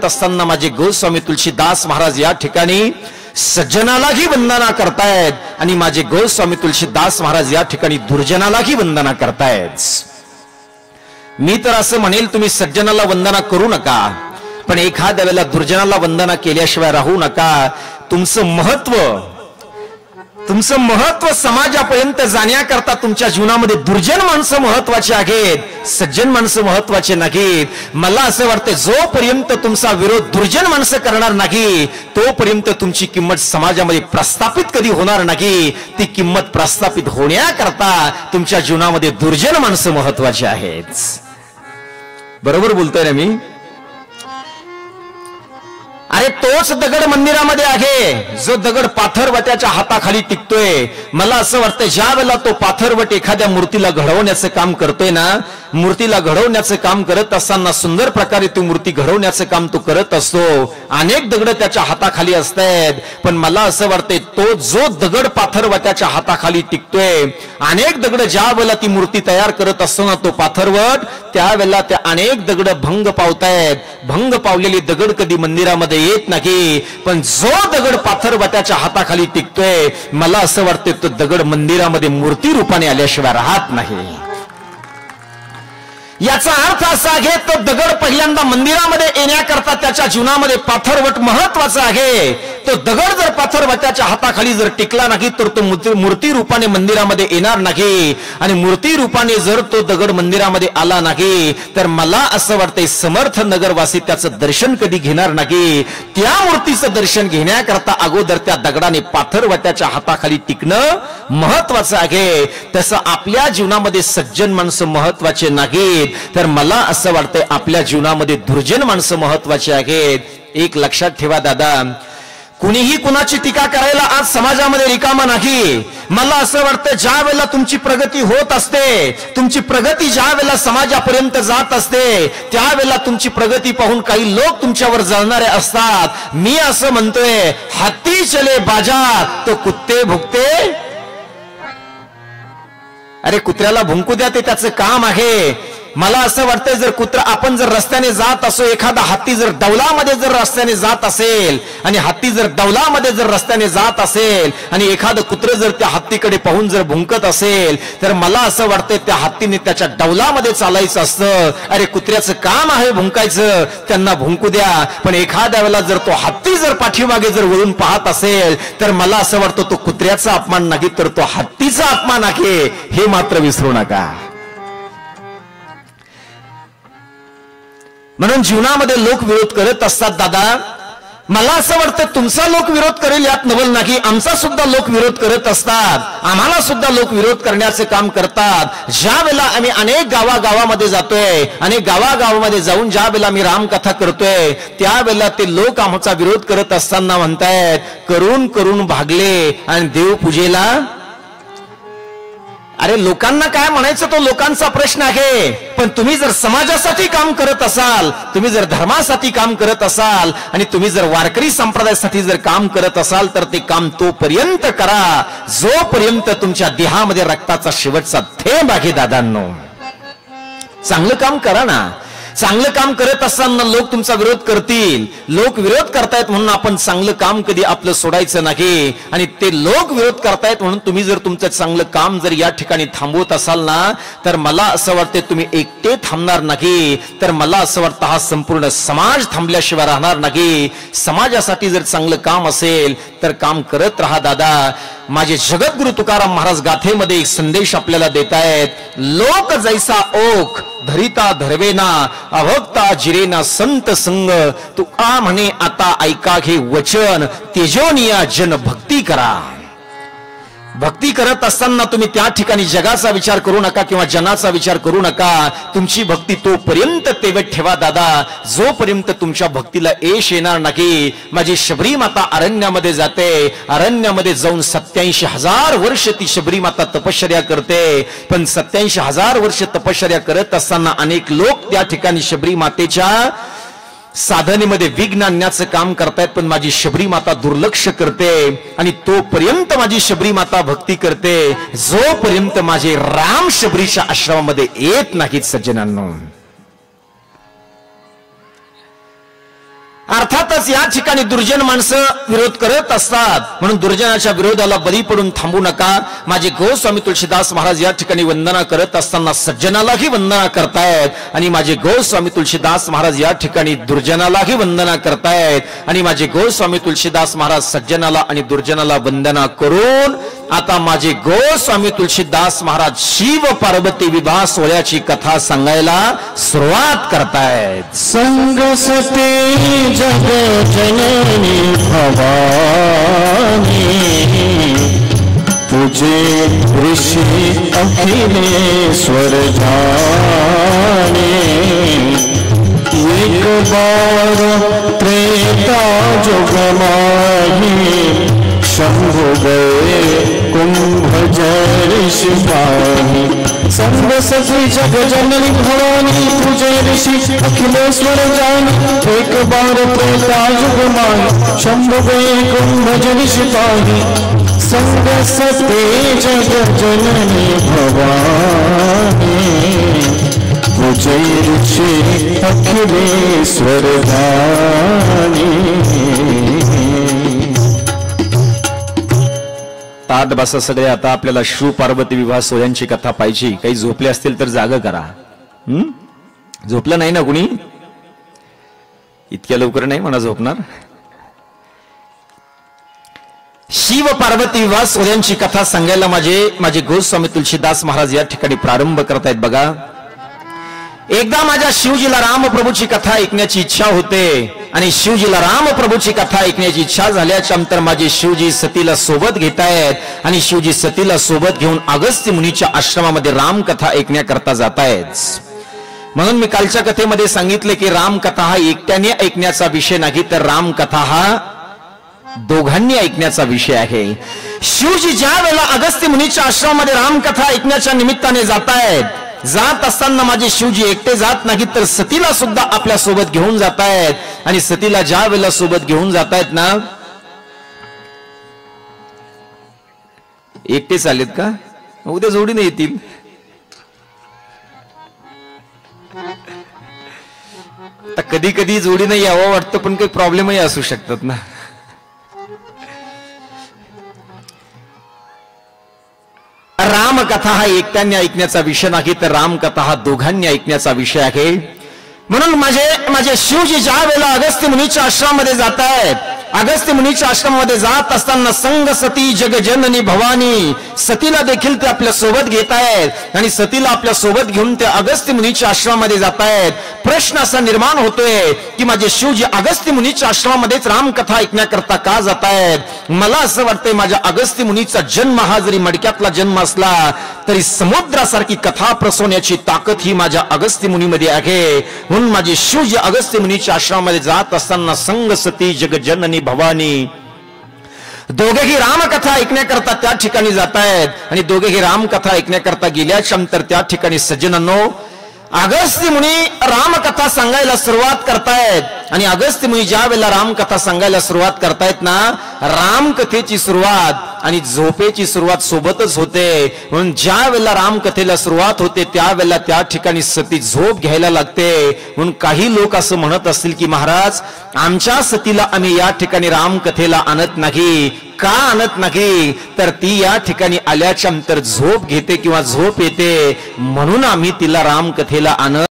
करत असताना माझे गोस्वामी तुलसीदास महाराज या ठिकाणी सज्जनालाही वंदना करतायत आणि माझे गोस्वामी तुलसीदास महाराज या ठिकाणी दुर्जनालाही वंदना करतायत। मी तर असं म्हणेल तुम्ही सज्जनाला वंदना करू नका, पण एखाद्या वेळेला दुर्जनाला वंदना केल्याशिवाय राहू नका। तुमचं महत्व समाजापर्यंत जाण्याकरता तुमच्या जीवनामध्ये दुर्जन माणसं महत्वाची आहेत, सज्जन माणसं महत्वाचे नाहीत। मला असं वाटतं जोपर्यंत तुमचा विरोध दुर्जन माणसं करणार नाही तोपर्यंत तुमची किंमत समाजामध्ये प्रस्थापित कधी होणार नाही। ती किंमत प्रस्थापित होण्याकरता तुमच्या जीवनामध्ये दुर्जन माणसं महत्वाची आहेत। बरोबर बोलतोय ना मी? अरे तोच दगड मंदिरामध्ये आहे जो दगड पाथरवट्याच्या हाताखाली टिकतोय। मला असं वाटतं ज्या वेळेला तो पाथरवट एखाद्या मूर्तीला घडवण्याचं काम करतोय ना, मूर्तीला घडवण्याचं काम करत असताना सुंदर प्रकारे ती मूर्ती घडवण्याचं काम तो करत असतो। अनेक दगड त्याच्या हाताखाली असतात, पण मला असं वाटतंय तो जो दगड पाथरवट्याच्या हाताखाली टिकतोय, अनेक दगड ज्या वेळेला ती मूर्ती तयार करत असतो ना तो पाथरवट, त्यावेळेला त्या अनेक दगड भंग पावतायत। भंग पावलेली दगड कधी मंदिरामध्ये येत नाही, पण जो दगड पाथरवट्याच्या हाताखाली टिकतोय मला असं वाटतं तो दगड मंदिरामध्ये मूर्ती रूपाने आल्याशिवाय राहत नाही। याचा अर्थ असा आहे तो दगड पहिल्यांदा मंदिरामध्ये येण्याकरता त्याच्या जीवनामध्ये पाथरवट महत्वाचा आहे। तो दगड जर पाथरवट्याच्या हाताखाली जर टिकला नाही तर तो मूर्ती रूपाने मंदिरामध्ये येणार नाही, आणि मूर्ती रूपाने जर तो दगड मंदिरामध्ये आला नाही तर मला असं वाटतंय समर्थ नगरवासी त्याचं दर्शन कधी घेणार नाही। त्या मूर्तीचं दर्शन घेण्याकरता अगोदर त्या दगडाने पाथरवट्याच्या हाताखाली टिकणं महत्वाचं आहे। तसं आपल्या जीवनामध्ये सज्जन माणसं महत्वाचे नाहीत, तर मला असं वाटतंय आपल्या जीवनामध्ये दुर्जन माणसं महत्वाची आहेत। एक लक्षात ठेवा दादा, कुणीही कुणाची टीका करायला आज समाजामध्ये रिकामा नाही। मला असं वाटतं ज्या वेळेला तुमची प्रगती होत असते, तुमची प्रगती ज्या वेळेला समाजापर्यंत जात असते, त्यावेळेला तुमची प्रगती पाहून काही लोक तुमच्यावर जळणारे असतात। मी असं म्हणतोय हाती चले बाजार तो कुत्ते भुकते। अरे कुत्र्याला भुंकू द्या, ते त्याचं काम आहे। मला असं वाटतं जर कुत्रा आपण जर रस्त्याने जात असो, एखादा हत्ती जर डौलामध्ये जर रस्त्याने जात असेल आणि हत्ती जर डौलामध्ये जर रस्त्याने जात असेल आणि एखादं कुत्र जर त्या हत्तीकडे पाहून जर भुंकत असेल तर मला असं वाटतं त्या हत्तीने त्याच्या डौलामध्ये चालायचं असतं। अरे कुत्र्याचं काम आहे भुंकायचं, त्यांना भुंकू द्या। पण एखाद्या वेळेला जर तो हत्ती जर पाठीमागे जर वळून पाहत असेल तर मला असं वाटतं तो कुत्र्याचा अपमान नाही तर तो हत्तीचा अपमान आहे, हे मात्र विसरू नका। म्हणून जीवनामध्ये लोक विरोध करत असतात दादा। मला असं वाटतं तुमचा लोक विरोध करेल यात नवल नाही, आमचा सुद्धा लोक विरोध करत असतात, आम्हाला सुद्धा लोक विरोध करण्याचे काम करतात। ज्या वेळेला आम्ही अनेक गावागावामध्ये जातोय, अनेक गावागावामध्ये जाऊन ज्या वेळेला आम्ही रामकथा करतोय त्यावेळेला ते लोक आमचा विरोध करत असताना म्हणतायत करून करून भागले आणि देवपूजेला। अरे लोकांना काय म्हणायचं तो लोकांचा प्रश्न आहे, पण तुम्ही जर समाजासाठी काम करत असाल, तुम्ही जर धर्मासाठी काम करत असाल आणि तुम्ही जर वारकरी संप्रदायासाठी जर काम करत असाल तर ते काम तोपर्यंत करा जोपर्यंत तुमच्या देहामध्ये रक्ताचा शेवटचा थेंब आहे। दादांनो चांगलं काम करा ना। चांगलं काम करत असताना लोक तुमचा विरोध करतील, लोक विरोध करतायत म्हणून आपण चांगलं काम कधी आपलं सोडायचं नाही, आणि ते लोक विरोध करतायत म्हणून तुम्ही जर तुमचं चांगलं काम जर या ठिकाणी थांबवत असाल ना तर मला असं वाटतं तुम्ही एकटे थांबणार नाही, तर मला असं वाटतं हा संपूर्ण समाज थांबल्याशिवाय राहणार नाही। समाजासाठी जर चांगलं काम असेल तर काम करत राहा दादा। माझे जगद्गुरु तुकाराम महाराज गाथेमध्ये एक संदेश आपल्याला देत आहेत, लोक जैसा ओक धरिता धरवेना अभक्ता जिरेना संत संग, तू आ म्हणे आता ऐका हे वचन तेजोनिया जन भक्ती करा। भक्ती करत असताना तुम्ही त्या ठिकाणी जगाचा विचार करू नका किंवा जनाचा विचार करू नका। तुमची भक्ती तोपर्यंत तेवत ठेवा दादा जोपर्यंत तुमच्या भक्तीला यश येणार नाही। माझी शबरी माता अरण्यामध्ये जाते, अरण्यामध्ये जाऊन 87,000 वर्ष ती शबरी माता तपश्चर्या करते, पण 87,000 वर्ष तपश्चर्या करत असताना अनेक लोक त्या ठिकाणी शबरी मातेच्या साधनेमध्ये विघ्न आणण्याचं काम करतायत, पण माझी शबरी माता दुर्लक्ष करते, आणि तोपर्यंत माझी शबरी माता भक्ती करते जोपर्यंत माझे राम शबरीच्या आश्रमामध्ये येत नाहीत। सज्जनांनो म्हणूनच या ठिकाणी दुर्जन माणसं विरोध करत असतात, म्हणून दुर्जनाच्या विरोधाला बळी पडून थांबू नका. माझे गोस्वामी तुळशीदास महाराज या ठिकाणी वंदना करत असताना सज्जनालाही वंदना करतायत, आणि माझे गोस्वामी तुळशीदास महाराज या ठिकाणी दुर्जनालाही वंदना करतायत, आणि माझे गोस्वामी तुळशीदास महाराज सज्जनाला आणि दुर्जनाला वंदना करून आता माझे गोस्वामी तुळशीदास महाराज शिव पार्वती विवाह सोहळ्याची कथा सांगायला सुरुवात करतायत. संग सती जग जननी भवानी, तुझे ऋषि अखिलेश्वर जाने. एक बार त्रेता जुग माही, शंभु गए कुंभ जय सिपाही. संग सती जग जननी भवानी, तुझे ऋषि अखिलेश्वर जानी. एक बार त्रेता जुग माही, शंभु गए कुंभ जय सिपाही. संग सती जग जननी भवानी, तुझे ऋषि अखिलेश्वर जानी. ताट बसा सगळे. आता आपल्याला शिव पार्वती विवाह सोहळ्यांची कथा पाहिजे. काही झोपले असतील तर जाग करा. झोपलं नाही ना कुणी? इतक्या लवकर नाही म्हणा झोपणार. शिव पार्वती विवाह सोहळ्यांची कथा सांगायला माझे गोस्वामी तुळशीदास महाराज या ठिकाणी प्रारंभ करतायत. बघा, एकदा माझ्या शिवजीला रामप्रभूची कथा ऐकण्याची इच्छा होते, आणि शिवजीला रामप्रभूची कथा ऐकण्याची इच्छा झाल्याच्या नंतर माझे शिवजी सतीला सोबत घेतायत, आणि शिवजी सतीला सोबत घेऊन अगस्त्य मुनीच्या आश्रमामध्ये रामकथा ऐकण्याकरता जातायत. म्हणून मी कालच्या कथेमध्ये सांगितले की रामकथा हा एकट्याने ऐकण्याचा विषय नाही, तर रामकथा हा दोघांनी ऐकण्याचा विषय आहे. शिवजी ज्या वेळेला अगस्त्य मुनीच्या आश्रमामध्ये रामकथा ऐकण्याच्या निमित्ताने जातायत, जात असताना माझे शिवजी एकटे जात नाहीत, तर सतीला सुद्धा आपल्या सोबत घेऊन जातायत. आणि सतीला ज्या वेळेला सोबत घेऊन जातायत ना, एकटे चालेत का? उद्या जोडीने येतील. कधी कधी जोडीने यावं वाटतं, पण काही प्रॉब्लेमही असू शकतात ना. रामकथा हा एकट्याने ऐकण्याचा विषय नाही, तर रामकथा हा दोघांनी ऐकण्याचा विषय आहे. म्हणून माझे शिवजी ज्या वेळेला अगस्त्य मुनीच्या आश्रमामध्ये जात आहेत, अगस्त्य मुनीच्या आश्रमामध्ये जात असताना संग सती जगजननी भवानी, सतीला देखील ते आपल्या सोबत घेत आहेत, आणि सतीला आपल्या सोबत घेऊन ते अगस्त्य मुनीच्या आश्रमामध्ये जात आहेत. प्रश्न असा निर्माण होतोय की माझे शिवजी अगस्त्य मुनीच्या आश्रमामध्येच रामकथा ऐकण्याकरता का जात आहेत? मला असं वाटतंय माझ्या अगस्त्य मुनीचा जन्म हा जरी मडक्यातला जन्म असला तरी समुद्रासारखी कथा प्रसवण्याची ताकद ही माझ्या अगस्त्य मुनीमध्ये आहे. म्हणून माझे शिवजी अगस्त्य मुनीच्या आश्रमामध्ये जात असताना संग सती जगजननी भवानी दोघेही रामकथा ऐकण्याकरता त्या ठिकाणी जात आहेत, आणि दोघेही रामकथा ऐकण्याकरता गेल्याच्या नंतर त्या ठिकाणी सज्जनांनो अगस्त्य मुनी रामकथा सांगायला सुरुवात करतायत. आणि अगस्त्य मुनी ज्या वेळेला रामकथा सांगायला सुरुवात करतायत ना, रामकथेची सुरुवात आणि झोपेची सुरुवात सोबतच होते. म्हणून ज्या वेळेला रामकथेला सुरुवात होते त्यावेळेला त्या ठिकाणी सती झोप घ्यायला लागते. म्हणून काही लोक असं म्हणत असतील की महाराज, आमच्या सतीला आम्ही या ठिकाणी रामकथेला आणत नाही. का आणत नाही? तर ती या ठिकाणी आल्याच्या नंतर झोप घेते किंवा झोप येते, म्हणून आम्ही तिला रामकथेला आणत